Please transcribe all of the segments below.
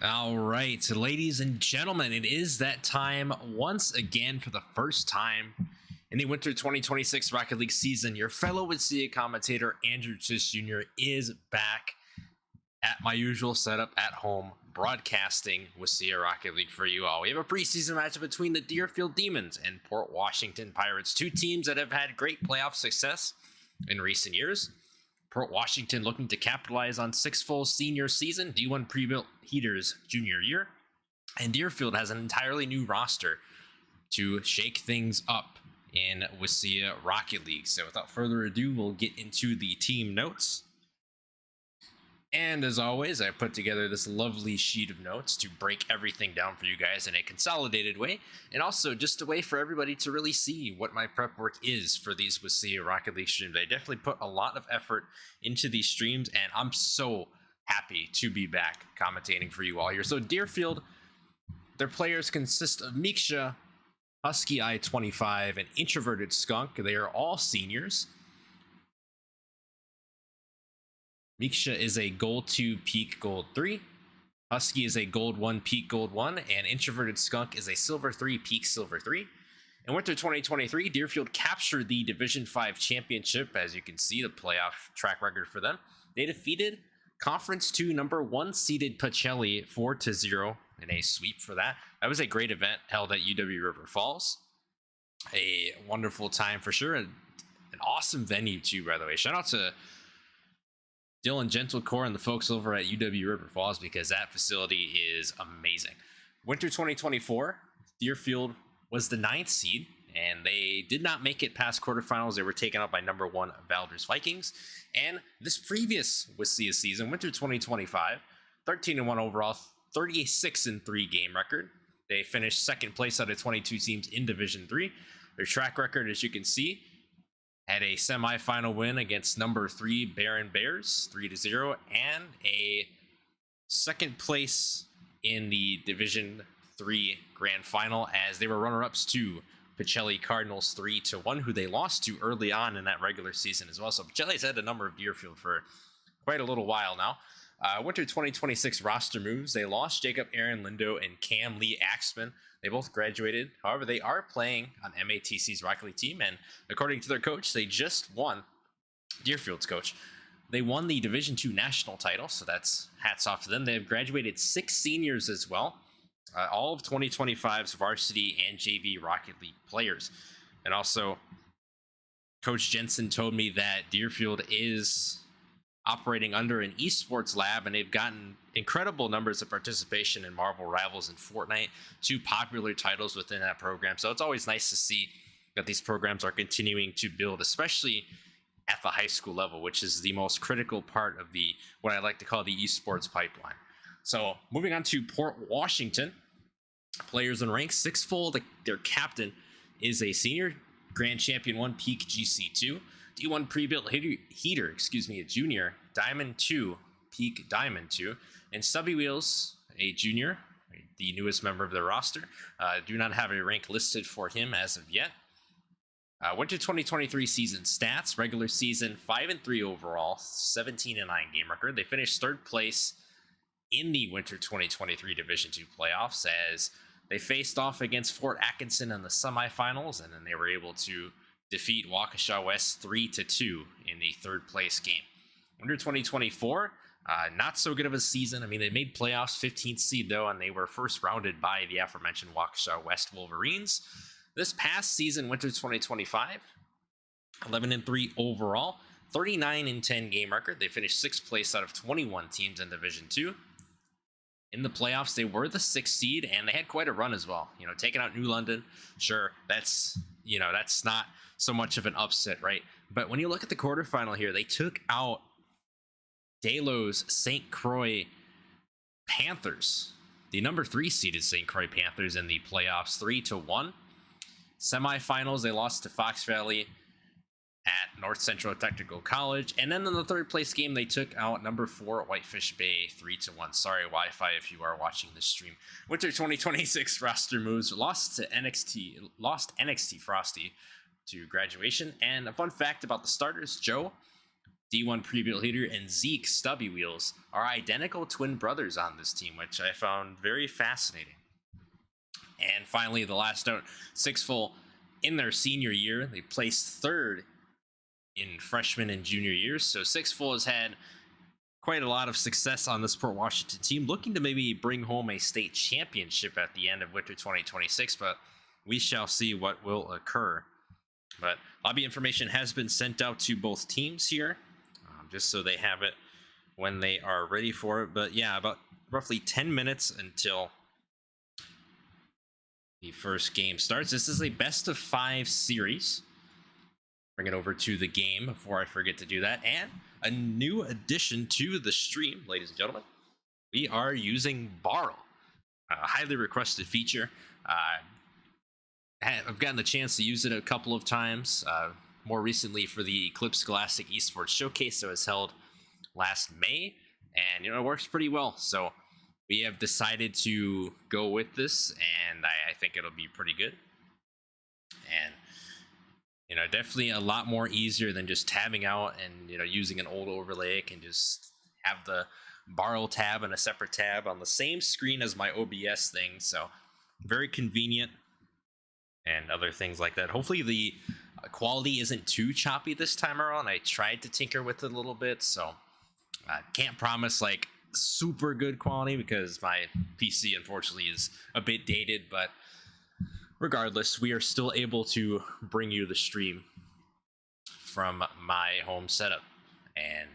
All right, so ladies and gentlemen, it is that time once again for the first time in the Winter 2026 Rocket League season. Your fellow Wissia commentator, Andrew Tisch Jr., is back at my usual setup at home, broadcasting Wissia Rocket League for you all. We have a preseason matchup between the Deerfield Demons and Port Washington Pirates, two teams that have had great playoff success in recent years. Port Washington looking to capitalize on six full senior season, D1 pre-built heaters junior year, and Deerfield has an entirely new roster to shake things up in Wissia Rocket League. So without further ado, we'll get into the team notes. And as always, I put together this lovely sheet of notes to break everything down for you guys in a consolidated way, and also just a way for everybody to really see what my prep work is for these Wissia Rocket League streams. I definitely put a lot of effort into these streams, and I'm so happy to be back commentating for you all here. So Deerfield, their players consist of Miksha, Husky I-25, and Introverted Skunk. They are all seniors. Miksha is a Gold 2, Peak Gold 3. Husky is a Gold 1, Peak Gold 1. And Introverted Skunk is a Silver 3, Peak Silver 3. In Winter 2023, Deerfield captured the Division 5 championship. As you can see, the playoff track record for them. They defeated Conference 2 number 1 seeded Pacelli 4-0 in a sweep for that. That was a great event held at UW River Falls. A wonderful time for sure. An awesome venue too, by the way. Shout out to Dylan Gentlecore and the folks over at UW River Falls, because that facility is amazing. Winter 2024, Deerfield was the 9th seed, and they did not make it past quarterfinals. They were taken out by number 1 Valders Vikings. And this previous Wissia season, Winter 2025, 13-1 overall, 36-3 game record. They finished second place out of 22 teams in Division 3. Their track record, as you can see, had a semifinal win against number 3 Barron Bears, 3-0, and a second place in the Division 3 Grand Final, as they were runner-ups to Pacelli Cardinals 3-1, who they lost to early on in that regular season as well. So Pacelli's had a number of Deerfield for quite a little while now. Winter 2026 roster moves. They lost Jacob Aaron Lindo and Cam Lee Axman. They both graduated. However, they are playing on MATC's Rocket League team, and according to their coach, they just won, Deerfield's coach, they won the Division 2 national title, so that's hats off to them. They've graduated 6 seniors as well, all of 2025's varsity and JV Rocket League players. And also, Coach Jensen told me that Deerfield is operating under an esports lab, and they've gotten incredible numbers of participation in Marvel Rivals and Fortnite, 2 popular titles within that program. So it's always nice to see that these programs are continuing to build, especially at the high school level, which is the most critical part of the what I like to call the esports pipeline. So moving on to Port Washington, players in rank 6 full. Their captain is a senior, Grand Champion 1, Peak GC2. D1 pre-built heater, a junior, Diamond 2, Peak Diamond 2, and Stubby Wheels, a junior, the newest member of the roster. Do not have a rank listed for him as of yet. Winter 2023 season stats: regular season 5-3 overall, 17-9 game record. They finished 3rd place in the Winter 2023 Division 2 playoffs, as they faced off against Fort Atkinson in the semifinals, and then they were able to defeat Waukesha West 3-2 in the 3rd place game. Winter 2024, not so good of a season. I mean, they made playoffs, 15th seed though, and they were first rounded by the aforementioned Waukesha West Wolverines. This past season, Winter 2025, 11-3 overall, 39-10 game record. They finished 6th place out of 21 teams in Division 2. In the playoffs, they were the 6th seed, and they had quite a run as well. You know, taking out New London, sure, that's not so much of an upset, right? But when you look at the quarterfinal here, they took out Delos St. Croix Panthers. The number 3 seeded St. Croix Panthers in the playoffs, 3-1. Semifinals, they lost to Fox Valley at Northcentral Technical College. And then in the 3rd place game, they took out number 4 Whitefish Bay 3-1. Sorry, Wi-Fi, if you are watching this stream. Winter 2026 roster moves. Lost NXT Frosty to graduation. And a fun fact about the starters: Joe, D1 pre-built leader, and Zeke Stubby Wheels are identical twin brothers on this team, which I found very fascinating. And finally, the last note, Sixful, in their senior year, they placed third in freshman and junior years. So Sixful has had quite a lot of success on this Port Washington team, looking to maybe bring home a state championship at the end of winter 2026, but we shall see what will occur. But lobby information has been sent out to both teams here, just so they have it when they are ready for it. But yeah, about roughly 10 minutes until the first game starts. This is a best of 5 series. Bring it over to the game before I forget to do that. And a new addition to the stream, ladies and gentlemen. We are using Barrel, a highly requested feature. I've gotten the chance to use it a couple of times, more recently for the Eclipse Scholastic Esports Showcase that was held last May, and it works pretty well. So we have decided to go with this, and I think it'll be pretty good. And definitely a lot more easier than just tabbing out and using an old overlay. I can just have the Barrel tab and a separate tab on the same screen as my OBS thing, so very convenient. And other things like that. Hopefully the quality isn't too choppy this time around. I tried to tinker with it a little bit, so I can't promise like super good quality because my PC unfortunately is a bit dated, but regardless, we are still able to bring you the stream from my home setup. And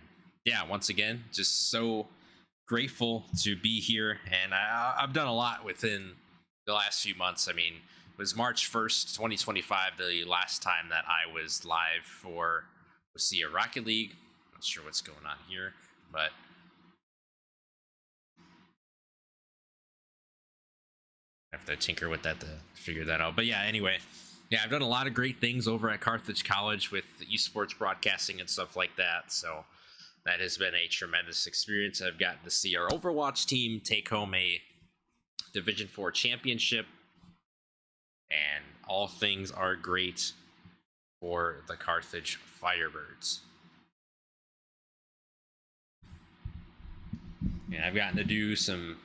yeah, once again, just so grateful to be here. And I've done a lot within the last few months. I mean, it was March 1st, 2025, the last time that I was live for Lucia Rocket League. Not sure what's going on here, but I have to tinker with that to figure that out. But yeah, anyway, yeah, I've done a lot of great things over at Carthage College with the esports broadcasting and stuff like that. So that has been a tremendous experience. I've gotten to see our Overwatch team take home a Division 4 championship. And all things are great for the Carthage Firebirds. And I've gotten to do some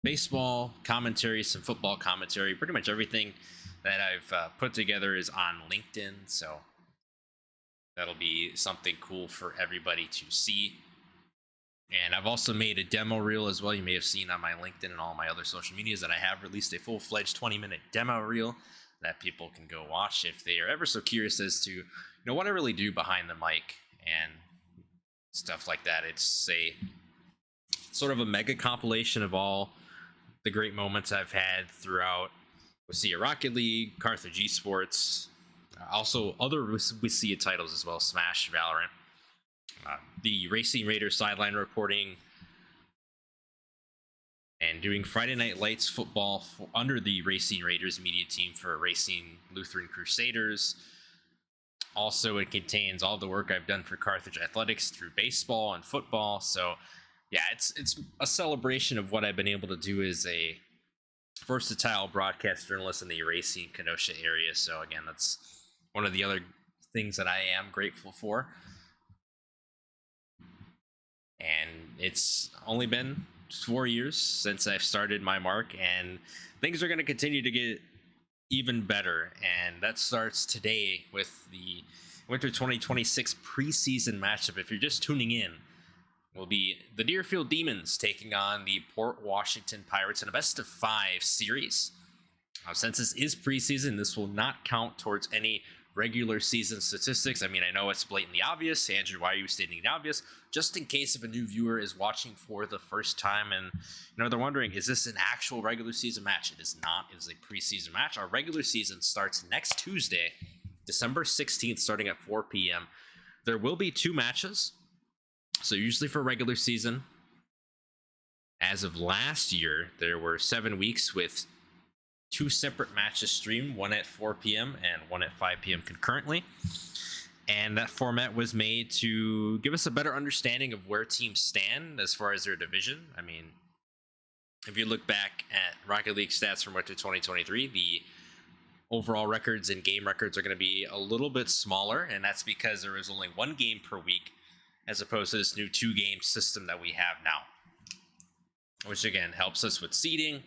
baseball commentary, some football commentary. Pretty much everything that I've put together is on LinkedIn, so that'll be something cool for everybody to see. And I've also made a demo reel as well. You may have seen on my LinkedIn and all my other social medias that I have released a full-fledged 20-minute demo reel that people can go watch if they are ever so curious as to what I really do behind the mic and stuff like that. It's a sort of a mega compilation of all the great moments I've had throughout Lucia Rocket League, Carthage Esports, also other Lucia titles as well, Smash, Valorant. The Racing Raiders sideline reporting, and doing Friday Night Lights football under the Racing Raiders media team for Racing Lutheran Crusaders. Also, it contains all the work I've done for Carthage Athletics through baseball and football. So yeah, it's a celebration of what I've been able to do as a versatile broadcast journalist in the Racine Kenosha area. So again, that's one of the other things that I am grateful for. And it's only been 4 years since I've started my mark, and things are going to continue to get even better. And that starts today with the winter 2026 preseason matchup. If you're just tuning in, will be the Deerfield Demons taking on the Port Washington Pirates in a best of 5 series. Since this is preseason, this will not count towards any regular season statistics. I mean, I know it's blatantly obvious. Andrew, why are you stating the obvious? Just in case if a new viewer is watching for the first time and they're wondering, is this an actual regular season match? It is not. It is a preseason match. Our regular season starts next Tuesday, December 16th, starting at 4 p.m. There will be 2 matches. So usually for regular season, as of last year, there were 7 weeks with 2 separate matches streamed, one at 4 p.m. and one at 5 p.m. concurrently. And that format was made to give us a better understanding of where teams stand as far as their division. I mean, if you look back at Rocket League stats from winter 2023, the overall records and game records are going to be a little bit smaller, and that's because there was only 1 game per week as opposed to this new 2-game system that we have now, which again helps us with seeding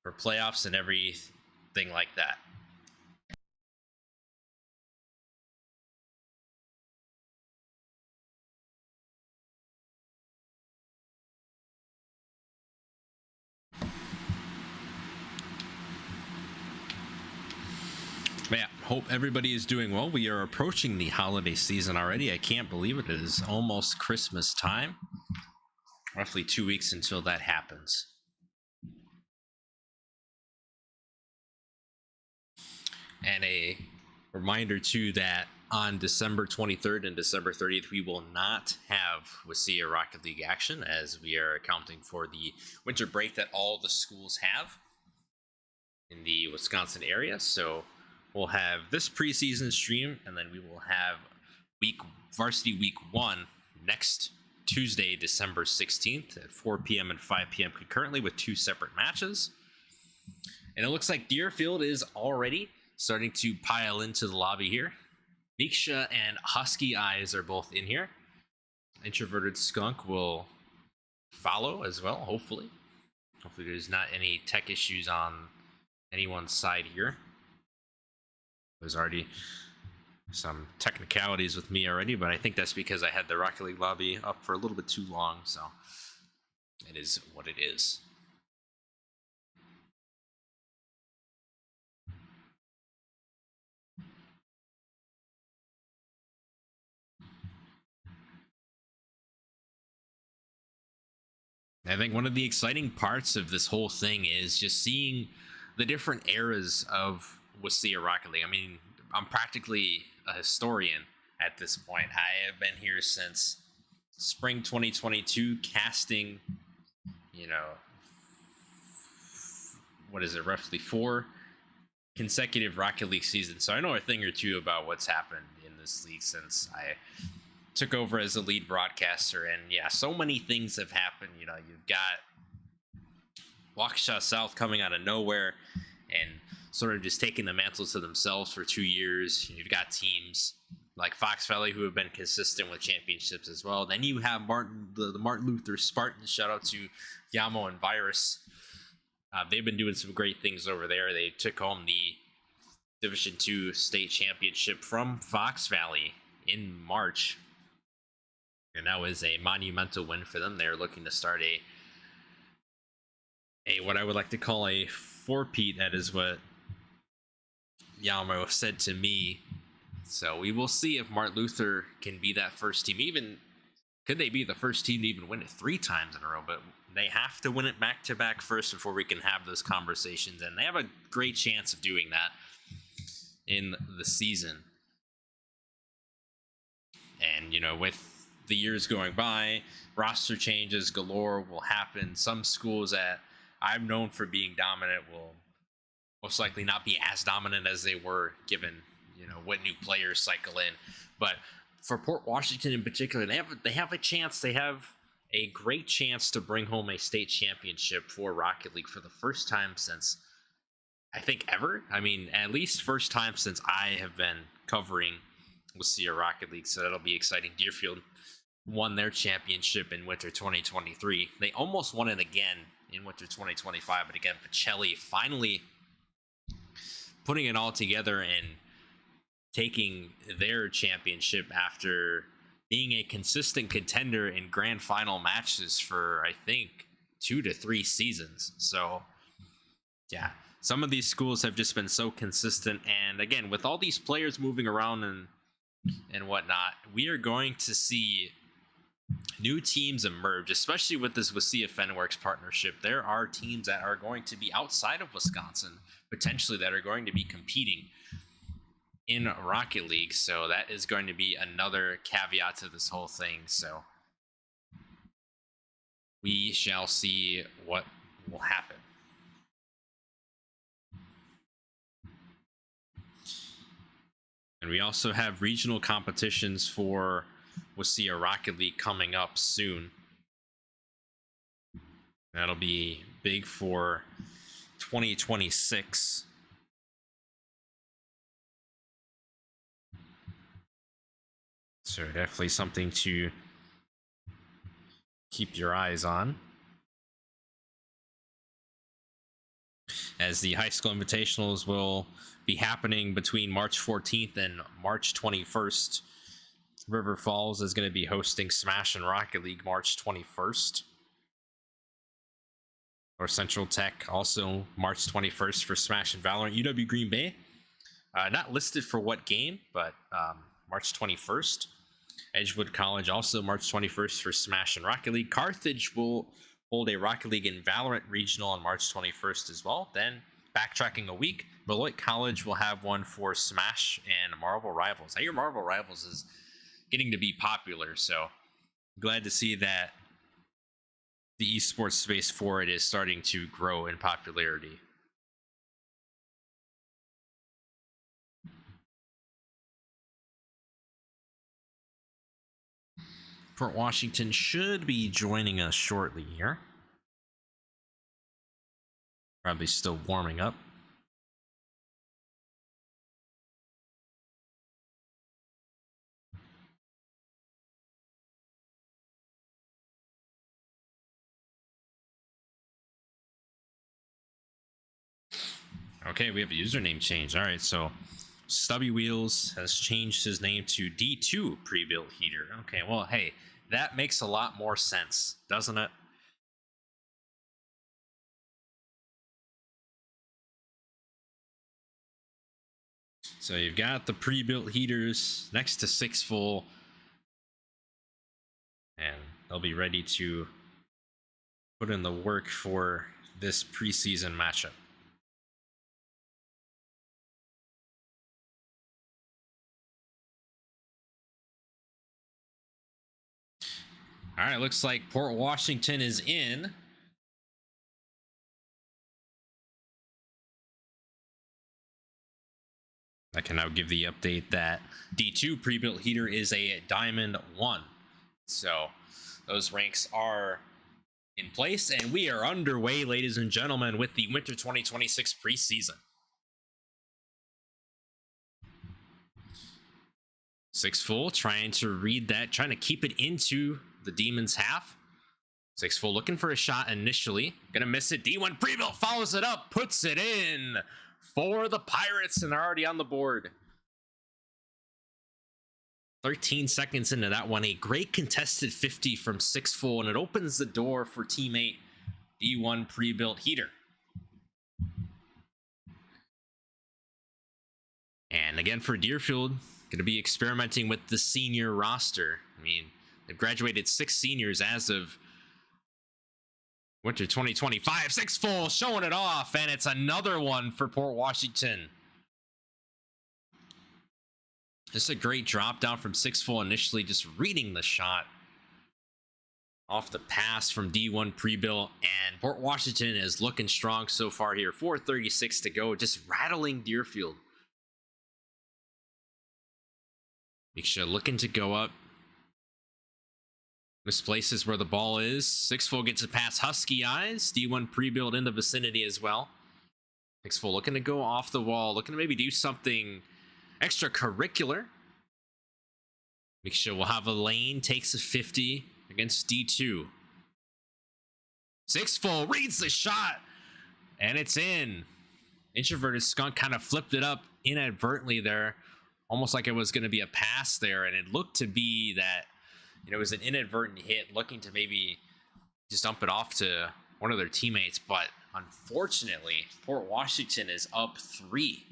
for playoffs and everything like that. But yeah, hope everybody is doing well. We are approaching the holiday season already. I can't believe it. It is almost Christmas time. Roughly 2 weeks until that happens. And a reminder too that on December 23rd and December 30th, we will not have Wasilla Rocket League action, as we are accounting for the winter break that all the schools have in the Wisconsin area. So we'll have this preseason stream, and then we will have varsity week 1 next Tuesday, December 16th at 4 p.m. and 5 p.m. concurrently with 2 separate matches. And it looks like Deerfield is already starting to pile into the lobby here. Miksha and Husky Eyes are both in here. Introverted Skunk will follow as well, hopefully. Hopefully there's not any tech issues on anyone's side here. There's already some technicalities with me already, but I think that's because I had the Rocket League lobby up for a little bit too long, so it is what it is. I think one of the exciting parts of this whole thing is just seeing the different eras of Wasilla Rocket League. I mean, I'm practically a historian at this point. I have been here since spring 2022, casting, roughly 4 consecutive Rocket League seasons. So I know a thing or two about what's happened in this league since I took over as a lead broadcaster. And yeah, so many things have happened. You've got Waukesha South coming out of nowhere and sort of just taking the mantle to themselves for 2 years. You've got teams like Fox Valley who have been consistent with championships as well. Then you have the Martin Luther Spartans. Shout out to Yamo and Virus. They've been doing some great things over there. They took home the Division II state championship from Fox Valley in March. And that was a monumental win for them. They're looking to start a what I would like to call a four-peat. That is what Yamo said to me. So we will see if Martin Luther can be that first team. Even could they be the first team to even win it 3 times in a row? But they have to win it back-to-back first before we can have those conversations. And they have a great chance of doing that in the season. And, with the years going by, roster changes galore will happen. Some schools that I'm known for being dominant will most likely not be as dominant as they were, given what new players cycle in. But for Port Washington in particular, they have a chance. They have a great chance to bring home a state championship for Rocket League for the first time since, I think, ever. I mean, at least first time since I have been covering Wasilla Rocket League. So that'll be exciting. Deerfield won their championship in winter 2023. They almost won it again in winter 2025, but again, Pacelli finally putting it all together and taking their championship after being a consistent contender in grand final matches for, I think, 2 to 3 seasons. So yeah, some of these schools have just been so consistent. And again, with all these players moving around and whatnot, we are going to see new teams emerge, especially with this Wasilla Fenworks partnership. There are teams that are going to be outside of Wisconsin, potentially, that are going to be competing in Rocket League. So that is going to be another caveat to this whole thing. So we shall see what will happen. And we also have regional competitions for Wasilla Rocket League coming up soon. That'll be big for 2026. So definitely something to keep your eyes on, as the high school invitationals will be happening between March 14th and March 21st. River Falls is going to be hosting Smash and Rocket League March 21st. Northcentral Tech also March 21st for Smash and Valorant. UW Green Bay, not listed for what game, but March 21st. Edgewood College also March 21st for Smash and Rocket League. Carthage will hold a Rocket League and Valorant regional on March 21st as well. Then, backtracking a week, Beloit College will have one for Smash and Marvel Rivals. I hear Marvel Rivals is getting to be popular, so glad to see that the esports space for it is starting to grow in popularity. Port Washington should be joining us shortly here. Probably still warming up. Okay, we have a username change. All right, so Stubby Wheels has changed his name to D2 Pre-Built Heater. Okay, well, hey, that makes a lot more sense, doesn't it? So you've got the pre-built heaters next to Six Full, and they'll be ready to put in the work for this preseason matchup. All right, looks like Port Washington is in. I can now give the update that D2 pre-built heater is a Diamond 1. So those ranks are in place, and we are underway, ladies and gentlemen, with the Winter 2026 preseason. Six Full trying to read that, trying to keep it into the Demons half. Six Full looking for a shot initially. Gonna miss it. D1 pre-built follows it up, puts it in for the Pirates, and they're already on the board. 13 seconds into that one, a great contested 50 from Six Full, and it opens the door for teammate D1 pre-built heater. And again for Deerfield, going to be experimenting with the senior roster. I mean, they've graduated 6 seniors as of Winter 2025. Six Full showing it off, and it's another one for Port Washington. Just a great drop down from Six Full initially, just reading the shot off the pass from D1 pre-built, and Port Washington is looking strong so far here. 4:36 to go, just rattling Deerfield. Miksha looking to go up. Misplaces where the ball is. Six Full gets it past Husky Eyes. D1 pre-built in the vicinity as well. Six Full looking to go off the wall, looking to maybe do something extracurricular. Miksha will have a lane, takes a 50 against D2. Six Full reads the shot, and it's in. Introverted Skunk kind of flipped it up inadvertently there, almost like it was going to be a pass there, and it looked to be that, it was an inadvertent hit, looking to maybe just dump it off to one of their teammates, but unfortunately, Port Washington is up 3.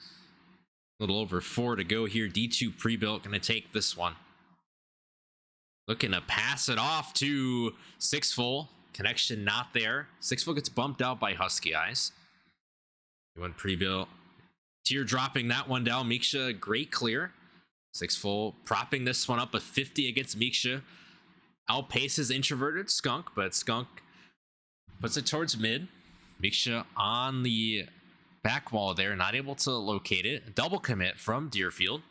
A little over 4 to go here. D2 pre-built going to take this one. Looking to pass it off to Six Full. Connection not there. Six Full gets bumped out by Husky Eyes. D1 pre-built. Teardropping that one down. Miksha, great clear. Six Full propping this one up, a 50 against Miksha. Outpaces Introverted Skunk, but Skunk puts it towards mid. Miksha on the back wall there, not able to locate it. Double commit from Deerfield.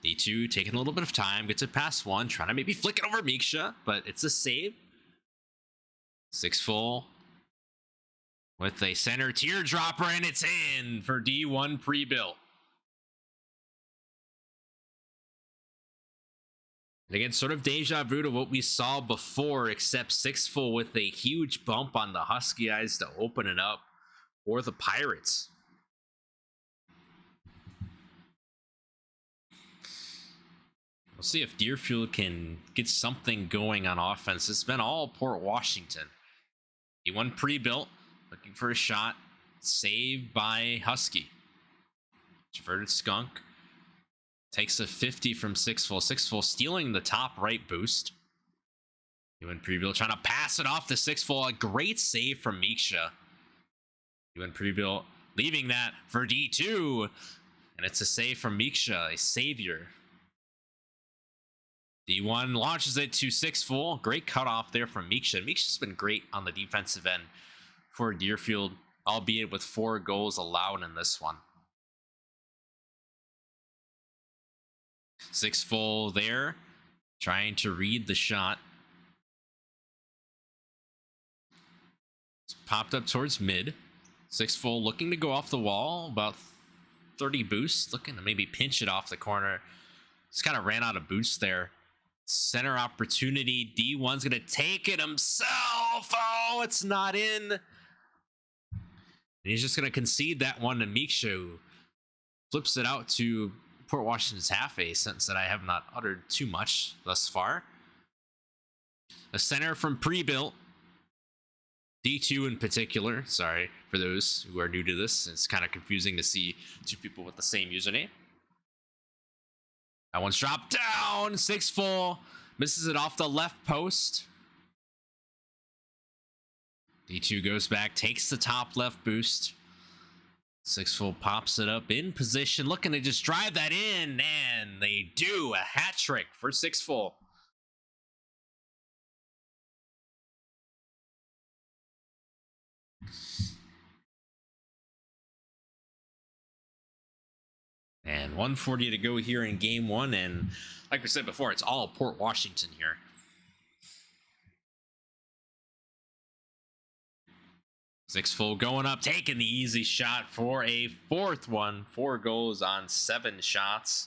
D2 taking a little bit of time, gets it past one, trying to maybe flick it over Miksha, but it's a save. Six Full with a center teardropper, and it's in for D1 pre-built. And again, sort of deja vu to what we saw before, except Sixful with a huge bump on the Husky Eyes to open it up for the Pirates. We'll see if Deerfield can get something going on offense. It's been all Port Washington. He won pre-built, looking for a shot. Saved by Husky. Introverted Skunk takes a 50 from Sixful. Sixful stealing the top right boost. He went pre-built, trying to pass it off to Sixful. A great save from Miksha. He went pre-built, leaving that for D2. And it's a save from Miksha, a savior. D1 launches it to Sixful. Great cutoff there from Miksha. Miksha's been great on the defensive end for Deerfield, albeit with 4 goals allowed in this one. Sixful there, trying to read the shot. It's popped up towards mid. Sixful looking to go off the wall, about 30 boosts, looking to maybe pinch it off the corner. Just kind of ran out of boost there. Center opportunity. D1's going to take it himself. Oh, it's not in. And he's just going to concede that one to Miksha, who flips it out to Port Washington's half, a sentence that I have not uttered too much thus far. A center from pre-built. D2 in particular. Sorry for those who are new to this. It's kind of confusing to see 2 people with the same username. That one's dropped down. Sixful misses it off the left post. D2 goes back, takes the top left boost. Sixful pops it up in position, looking to just drive that in, and they do. A hat trick for Sixful. And 1:40 to go here in game 1, and like we said before, it's all Port Washington here. Sixful going up, taking the easy shot for a 4th one. 4 goals on 7 shots.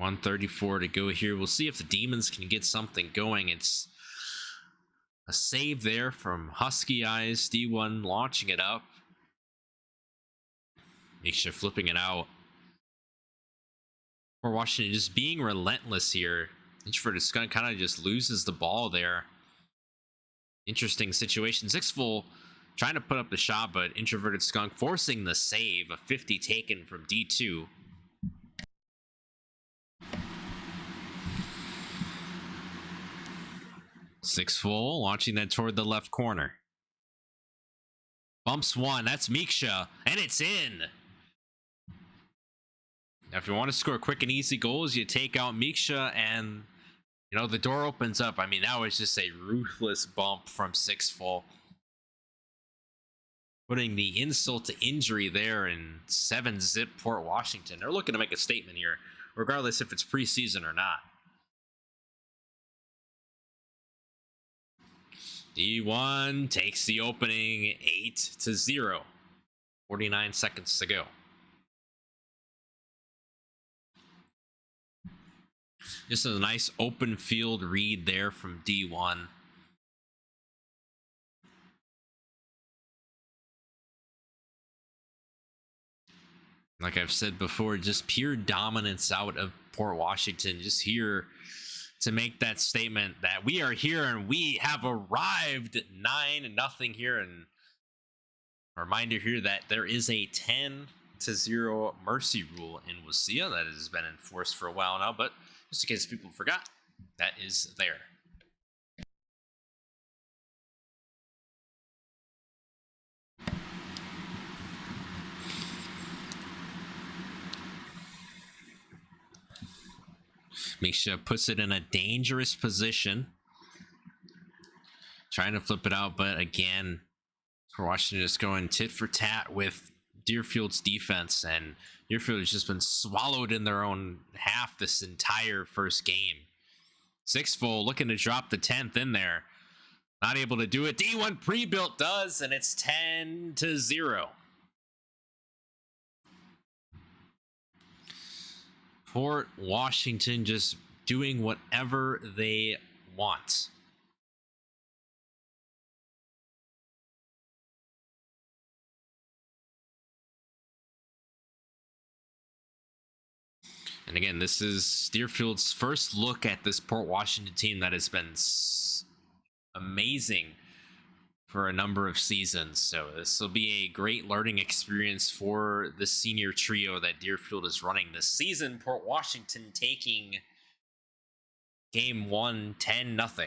$134 to go here. We'll see if the Demons can get something going. It's a save there from Husky Eyes. D1 launching it up. Miksha flipping it out. Port Washington just being relentless here. Introverted Skunk kind of just loses the ball there. Interesting situation. Sixful trying to put up the shot, but Introverted Skunk forcing the save. A 50 taken from D2. Sixful launching that toward the left corner. Bumps one. That's Miksha, and it's in. Now, if you want to score quick and easy goals, you take out Miksha, and the door opens up. I mean, that was just a ruthless bump from Sixful, putting the insult to injury there in 7-zip Port Washington. They're looking to make a statement here, regardless if it's preseason or not. D1 takes the opening 8-0. 49 seconds to go. Just a nice open field read there from D1. Like I've said before, just pure dominance out of Port Washington. Just here to make that statement that we are here and we have arrived. 9-0 here. And a reminder here that there is a 10-0 mercy rule in Wasilla that has been enforced for a while now, but just in case people forgot, that is there. Miksha puts it in a dangerous position, trying to flip it out, but again, Washington is going tit for tat with Deerfield's defense, and Deerfield has just been swallowed in their own half this entire first game. Sixful looking to drop the 10th in there. Not able to do it. D1 pre-built does, and it's 10-0. Port Washington just doing whatever they want. And again, this is Deerfield's first look at this Port Washington team that has been amazing for a number of seasons. So this will be a great learning experience for the senior trio that Deerfield is running this season. Port Washington taking game 1, 10-0.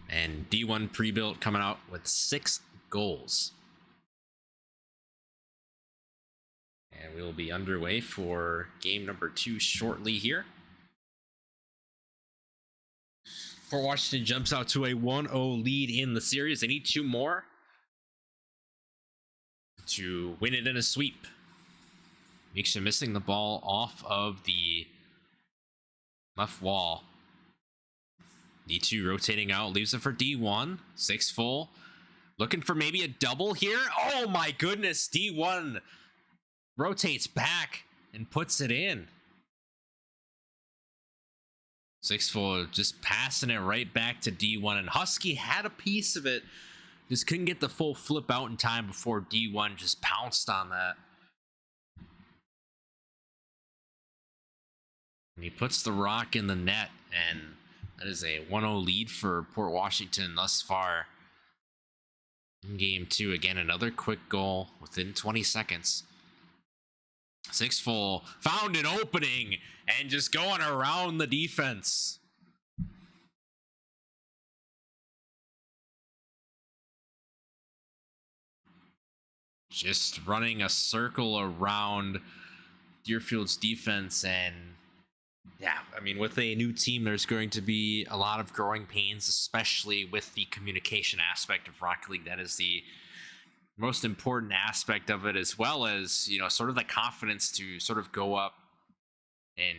And D1 pre-built coming out with 6 goals. And we will be underway for game number 2 shortly here. Port Washington jumps out to a 1-0 lead in the series. They need 2 more to win it in a sweep. Miksha missing the ball off of the left wall. D2 rotating out, leaves it for D1. 6 full. Looking for maybe a double here. Oh my goodness. D1 rotates back and puts it in. 6 full, just passing it right back to D1. And Husky had a piece of it. Just couldn't get the full flip out in time before D1 just pounced on that. And he puts the rock in the net, and that is a 1-0 lead for Port Washington thus far. In game 2, again, another quick goal within 20 seconds. 6 full, found an opening, and just going around the defense. Just running a circle around Deerfield's defense, and yeah, I mean, with a new team, there's going to be a lot of growing pains, especially with the communication aspect of Rocket League. That is the most important aspect of it, as well as, you know, sort of the confidence to sort of go up and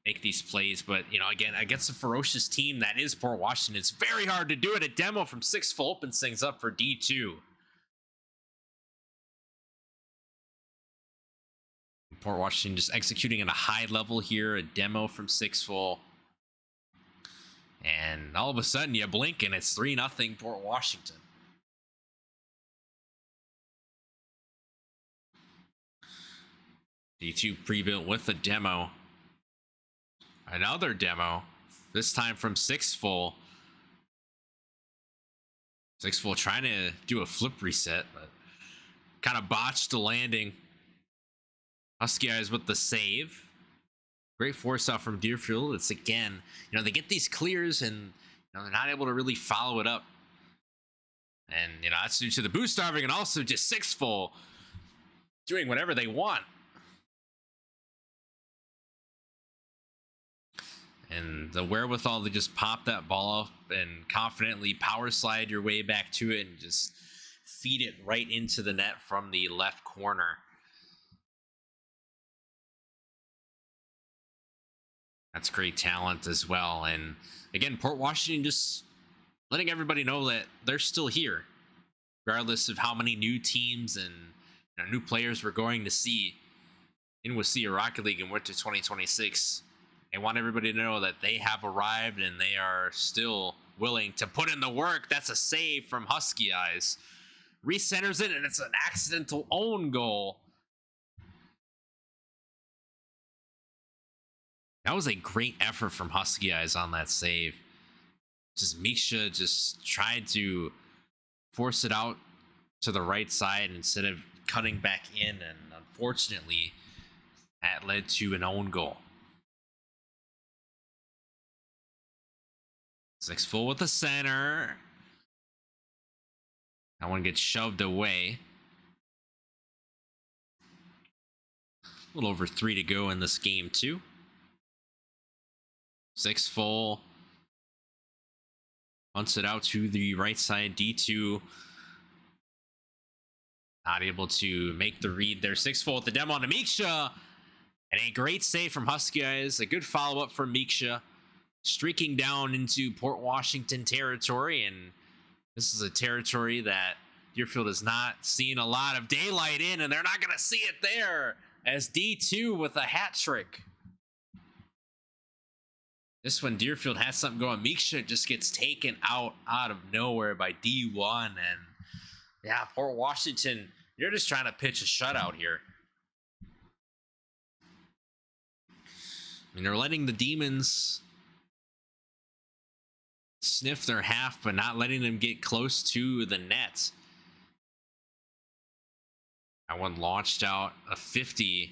make these plays. But, you know, again, against a ferocious team that is Port Washington, it's very hard to do it. A demo from 6 full opens things up for D2. Port Washington just executing at a high level here. A demo from 6 full. And all of a sudden, you blink and it's 3-0 Port Washington. D2 pre-built with a demo. Another demo. This time from 6 full. 6 full trying to do a flip reset, but kind of botched the landing. Husky Eyes with the save. Great force out from Deerfield. It's again, you know, they get these clears and, you know, they're not able to really follow it up. And, you know, that's due to the boost starving and also just 6 full doing whatever they want. And the wherewithal to just pop that ball up and confidently power slide your way back to it and just feed it right into the net from the left corner. That's great talent as well. And again, Port Washington just letting everybody know that they're still here, regardless of how many new teams and, you know, new players we're going to see in Wasilla Rocket League in winter 2026. They want everybody to know that they have arrived and they are still willing to put in the work. That's a save from Husky Eyes. Recenters it, and it's an accidental own goal. That was a great effort from Husky Eyes on that save. Just Miksha just tried to force it out to the right side instead of cutting back in, and unfortunately, that led to an own goal. 6 full with the center. That one gets shoved away. A little over 3 to go in this game, too. 6 full. Punts it out to the right side. D2 Not able to make the read there. 6-full with the demo on Miksha. And a great save from Husky Eyes. A good follow-up from Miksha. Streaking down into Port Washington territory. And this is a territory that Deerfield has not seen a lot of daylight in. And they're not going to see it there. As D2 with a hat trick. This one, Deerfield has something going. Miksha just gets taken out of nowhere by D1. And yeah, Port Washington, you're just trying to pitch a shutout here. I mean, they're letting the Demons sniff their half, but not letting them get close to the net. That one launched out a 50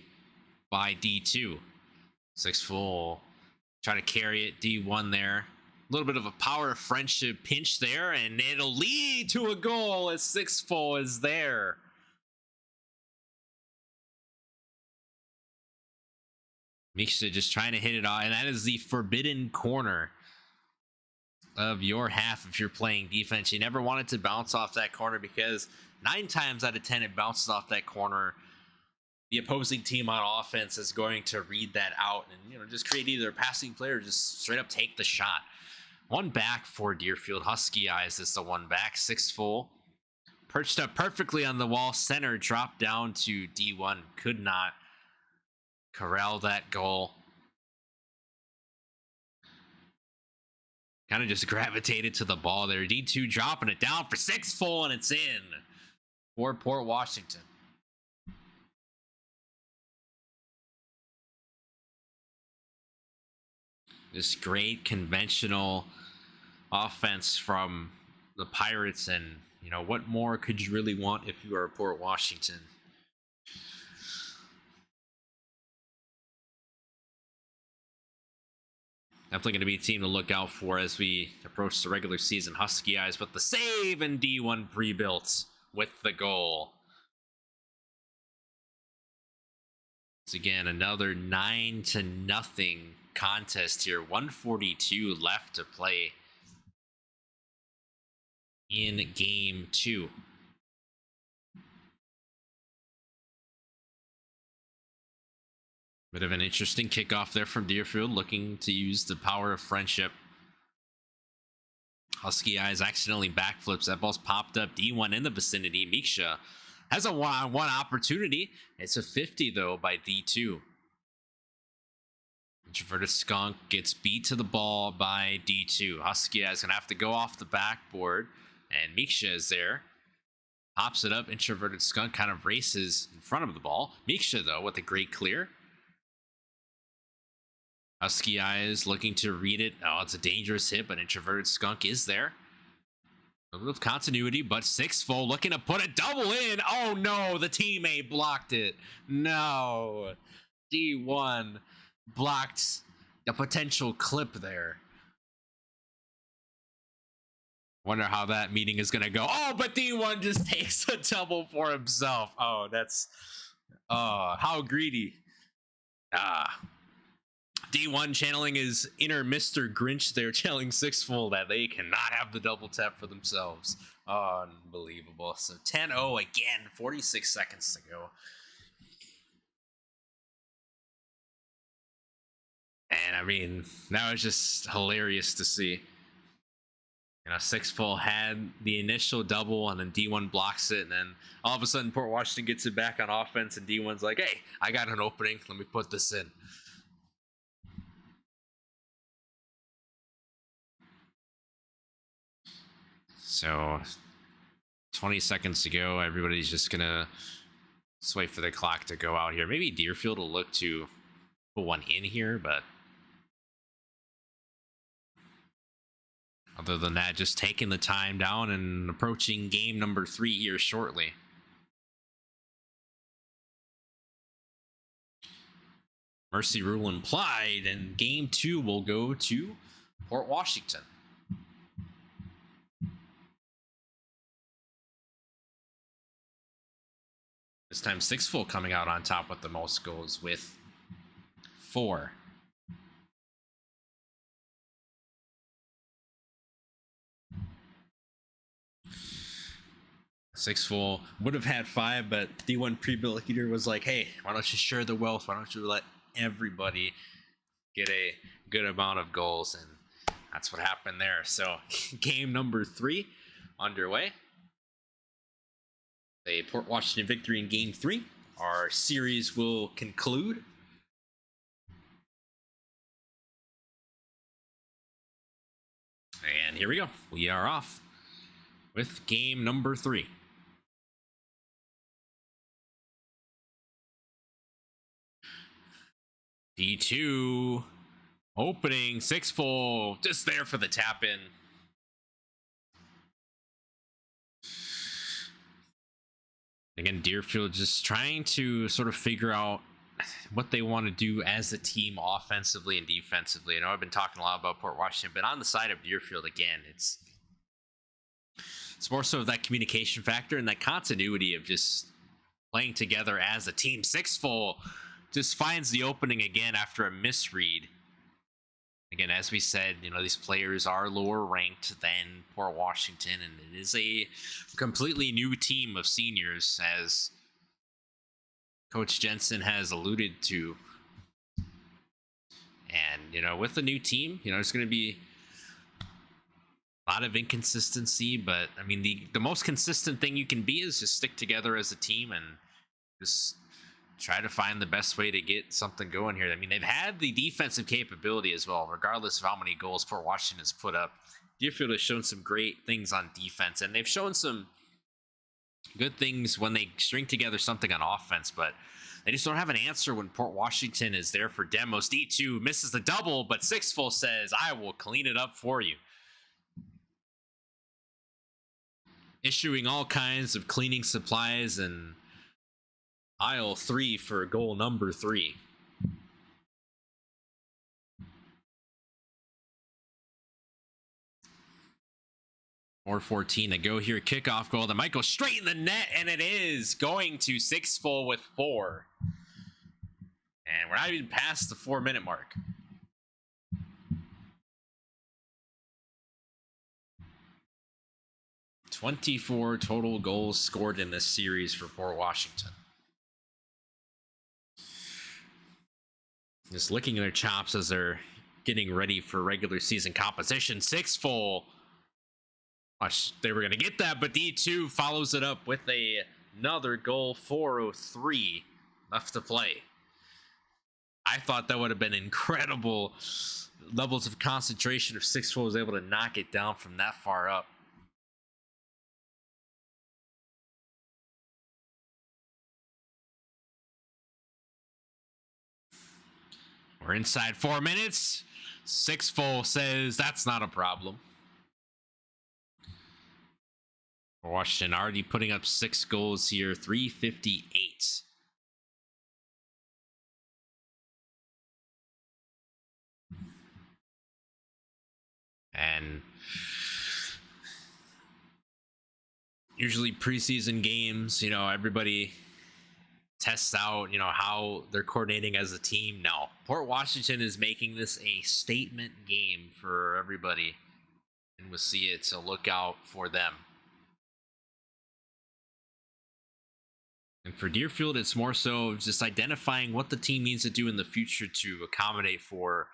by D2. 6-full. Try to carry it, D1 there. A little bit of a power of friendship pinch there, and it'll lead to a goal as 6-full is there. Miksha just trying to hit it off, and that is the forbidden corner of your half if you're playing defense. You never want it to bounce off that corner because 9 times out of 10 it bounces off that corner. The opposing team on offense is going to read that out and just create either a passing play or just straight up take the shot. One back for Deerfield. Husky Eyes is the one back. 6-full. Perched up perfectly on the wall. Center dropped down to D1. Could not corral that goal. Kind of just gravitated to the ball there. D2 dropping it down for 6-full, and it's in for Port Washington. This great conventional offense from the Pirates, and what more could you really want if you are Port Washington? Definitely going to be a team to look out for as we approach the regular season. Husky Eyes with the save, and D1 pre-built with the goal. It's again another 9-0 contest here. 1:42 left to play in game 2. Bit of an interesting kickoff there from Deerfield, looking to use the power of friendship. Husky Eyes accidentally backflips. That ball's popped up. D1 in the vicinity. Miksha has a one-on-one opportunity. It's a 50 though by D2. Introverted Skunk gets beat to the ball by D2. Husky Eyes gonna have to go off the backboard, and Miksha is there. Pops it up. Introverted Skunk kind of races in front of the ball. Miksha though with a great clear. Husky Eyes looking to read it. Oh, it's a dangerous hit, but Introverted Skunk is there. A little bit of continuity, but 6-full looking to put a double in. Oh no, the teammate blocked it. No. D1 blocked a potential clip there. Wonder how that meeting is going to go. Oh, but D1 just takes a double for himself. Oh, that's... Oh, how greedy. D1 channeling his inner Mr. Grinch there, telling 6-full that they cannot have the double tap for themselves. Unbelievable. So 10-0 again, 46 seconds to go. And I mean, that was just hilarious to see. 6-full had the initial double, and then D1 blocks it, and then all of a sudden Port Washington gets it back on offense, and D1's like, hey, I got an opening. Let me put this in. So 20 seconds to go. Everybody's just gonna just wait for the clock to go out here. Maybe Deerfield will look to put one in here, but other than that, just taking the time down and approaching game number 3 here shortly. Mercy rule implied, and game 2 will go to Port Washington. This time 6-full coming out on top with the most goals with 4. Six full would have had 5, but D1 pre-built heater was like, hey, why don't you share the wealth? Why don't you let everybody get a good amount of goals? And that's what happened there. So game number 3 underway. A Port Washington victory in game 3. Our series will conclude. And here we go. We are off with game number 3. D2 opening 6 full, just there for the tap in. Again, Deerfield just trying to sort of figure out what they want to do as a team offensively and defensively. I know I've been talking a lot about Port Washington, but on the side of Deerfield, again, it's more so of that communication factor and that continuity of just playing together as a team. 6 full just finds the opening again after a misread. Again, as we said, these players are lower ranked than Port Washington, and it is a completely new team of seniors, as Coach Jensen has alluded to. And, with the new team, there's going to be a lot of inconsistency, but I mean, the most consistent thing you can be is just stick together as a team and just try to find the best way to get something going here. I mean, they've had the defensive capability as well, regardless of how many goals Port Washington has put up. Deerfield has shown some great things on defense, and they've shown some good things when they string together something on offense, but they just don't have an answer when Port Washington is there for demos. D2 misses the double, but 6 full says, I will clean it up for you. Issuing all kinds of cleaning supplies and aisle 3 for goal number 3. Or 14 to go here. Kickoff goal that might go straight in the net, and it is going to 6 full with 4. And we're not even past the 4-minute mark. "24 total goals scored in this series for Port Washington." Just licking their chops as they're getting ready for regular season competition. 6 full. They were going to get that, but D2 follows it up with another goal. 4:03 left to play. I thought that would have been incredible levels of concentration if 6 full was able to knock it down from that far up. We're inside 4 minutes. 6 full says that's not a problem. Washington already putting up 6 goals here, 358. And usually preseason games, everybody tests out, how they're coordinating as a team. No, Port Washington is making this a statement game for everybody, and we'll see it, so look out for them. And for Deerfield, it's more so just identifying what the team needs to do in the future to accommodate for,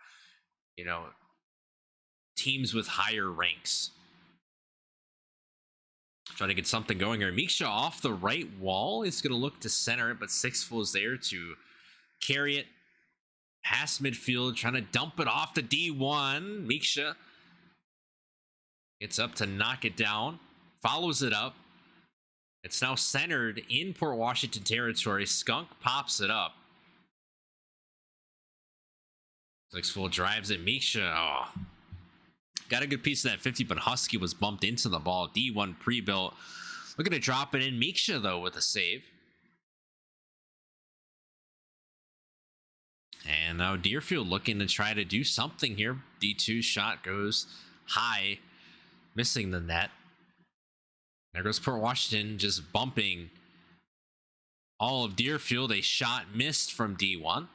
teams with higher ranks. Trying to get something going here. Miksha off the right wall is going to look to center it, but 6 full is there to carry it past midfield, trying to dump it off to D1. Miksha gets up to knock it down, follows it up. It's now centered in Port Washington territory. Skunk pops it up. 6 full drives it. Miksha, got a good piece of that 50, but Husky was bumped into the ball. D1 pre-built. Looking to drop it in. Miksha, though, with a save. And now Deerfield looking to try to do something here. D2 shot goes high, missing the net. There goes Port Washington just bumping all of Deerfield. A shot missed from D1.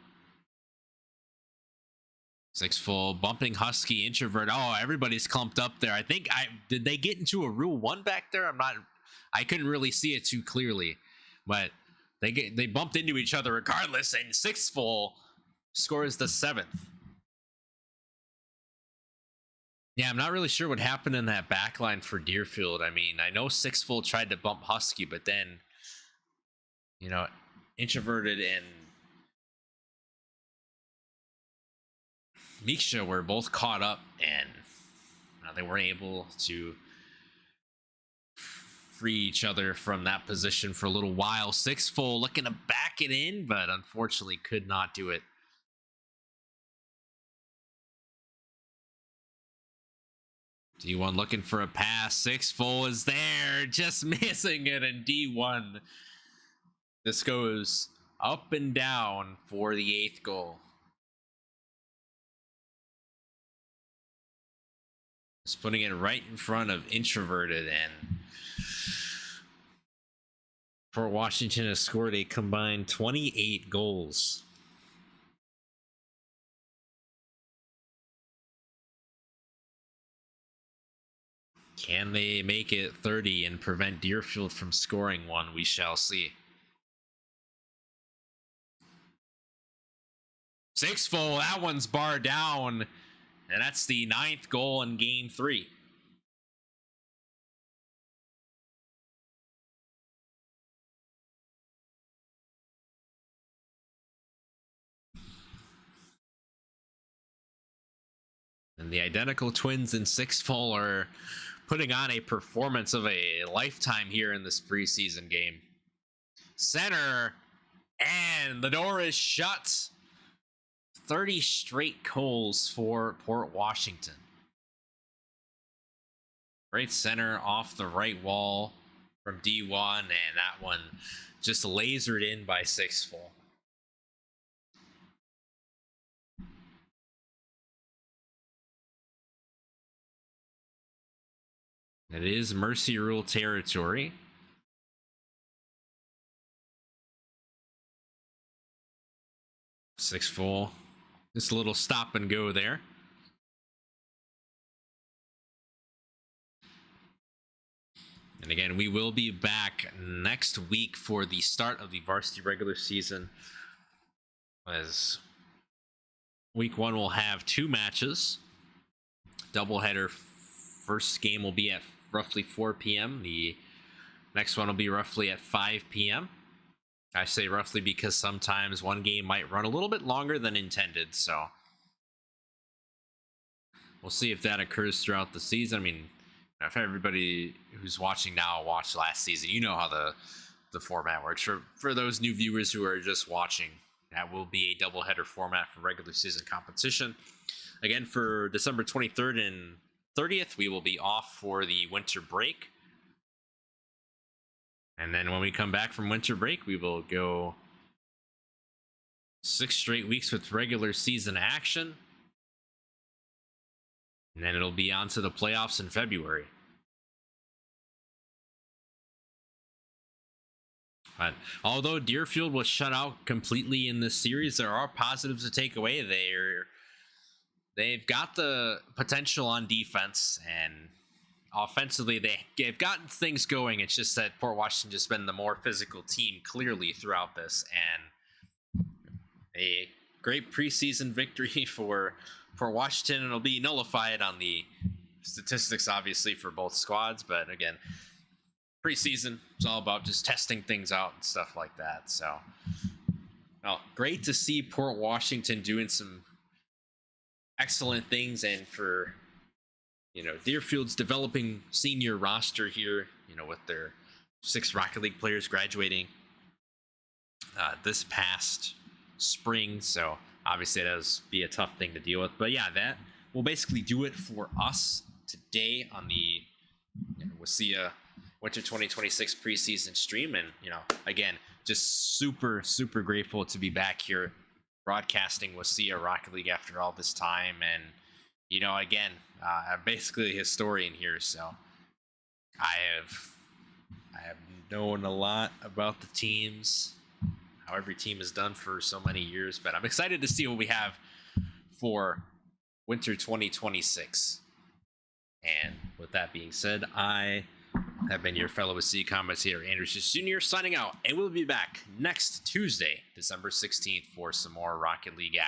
6 full, bumping Husky, introvert. Everybody's clumped up there. Did they get into a Rule 1 back there? I couldn't really see it too clearly, but they bumped into each other regardless, and Sixth Full scores the 7th. Yeah, I'm not really sure what happened in that backline for Deerfield. I mean, I know Sixth Full tried to bump Husky, but then, Introverted and Miksha were both caught up, and they weren't able to free each other from that position for a little while. Sixth Full looking to back it in, but unfortunately could not do it. D1 looking for a pass. Sixth Full is there, just missing it, and D1. This goes up and down for the 8th goal. Just putting it right in front of Introverted, and Port Washington has scored a combined 28 goals. Can they make it 30 and prevent Deerfield from scoring one? We shall see. Sixth Full, that one's barred down, and that's the 9th goal in Game 3. And the identical twins in Sixth Full are putting on a performance of a lifetime here in this preseason game. Center, and the door is shut. 30 straight goals for Port Washington. Great center off the right wall from D1, and that one just lasered in by Sixth Full. It is Mercy Rule territory. Sixth Full, just a little stop and go there. And again, we will be back next week for the start of the varsity regular season, as week 1 will have 2 matches. Doubleheader. First game will be at roughly 4 p.m. The next one will be roughly at 5 p.m. I say roughly because sometimes one game might run a little bit longer than intended, so we'll see if that occurs throughout the season. I mean, if everybody who's watching now watched last season, you know how the format works. For those new viewers who are just watching, that will be a doubleheader format for regular season competition. Again, for December 23rd and 30th, we will be off for the winter break. And then when we come back from winter break, we will go 6 straight weeks with regular season action. And then it'll be on to the playoffs in February. But although Deerfield was shut out completely in this series, there are positives to take away. They've got the potential on defense, and offensively they've gotten things going. It's just that Port Washington just been the more physical team clearly throughout this, and a great preseason victory for Port Washington, and it'll be nullified on the statistics obviously for both squads. But again, preseason is all about just testing things out and stuff like that. So great to see Port Washington doing some excellent things, and for Deerfield's developing senior roster here, with their 6 Rocket League players graduating this past spring. So obviously that does be a tough thing to deal with, but yeah, that will basically do it for us today on the Wasilla Winter 2026 preseason stream. And again, just super grateful to be back here broadcasting Wasilla Rocket League after all this time. And again, I'm basically a historian here, so I have known a lot about the teams, how every team has done for so many years, but I'm excited to see what we have for Winter 2026. And with that being said, I I've been your fellow with C Comments here, Andrews Jr. signing out, and we'll be back next Tuesday, December 16th, for some more Rocket League action.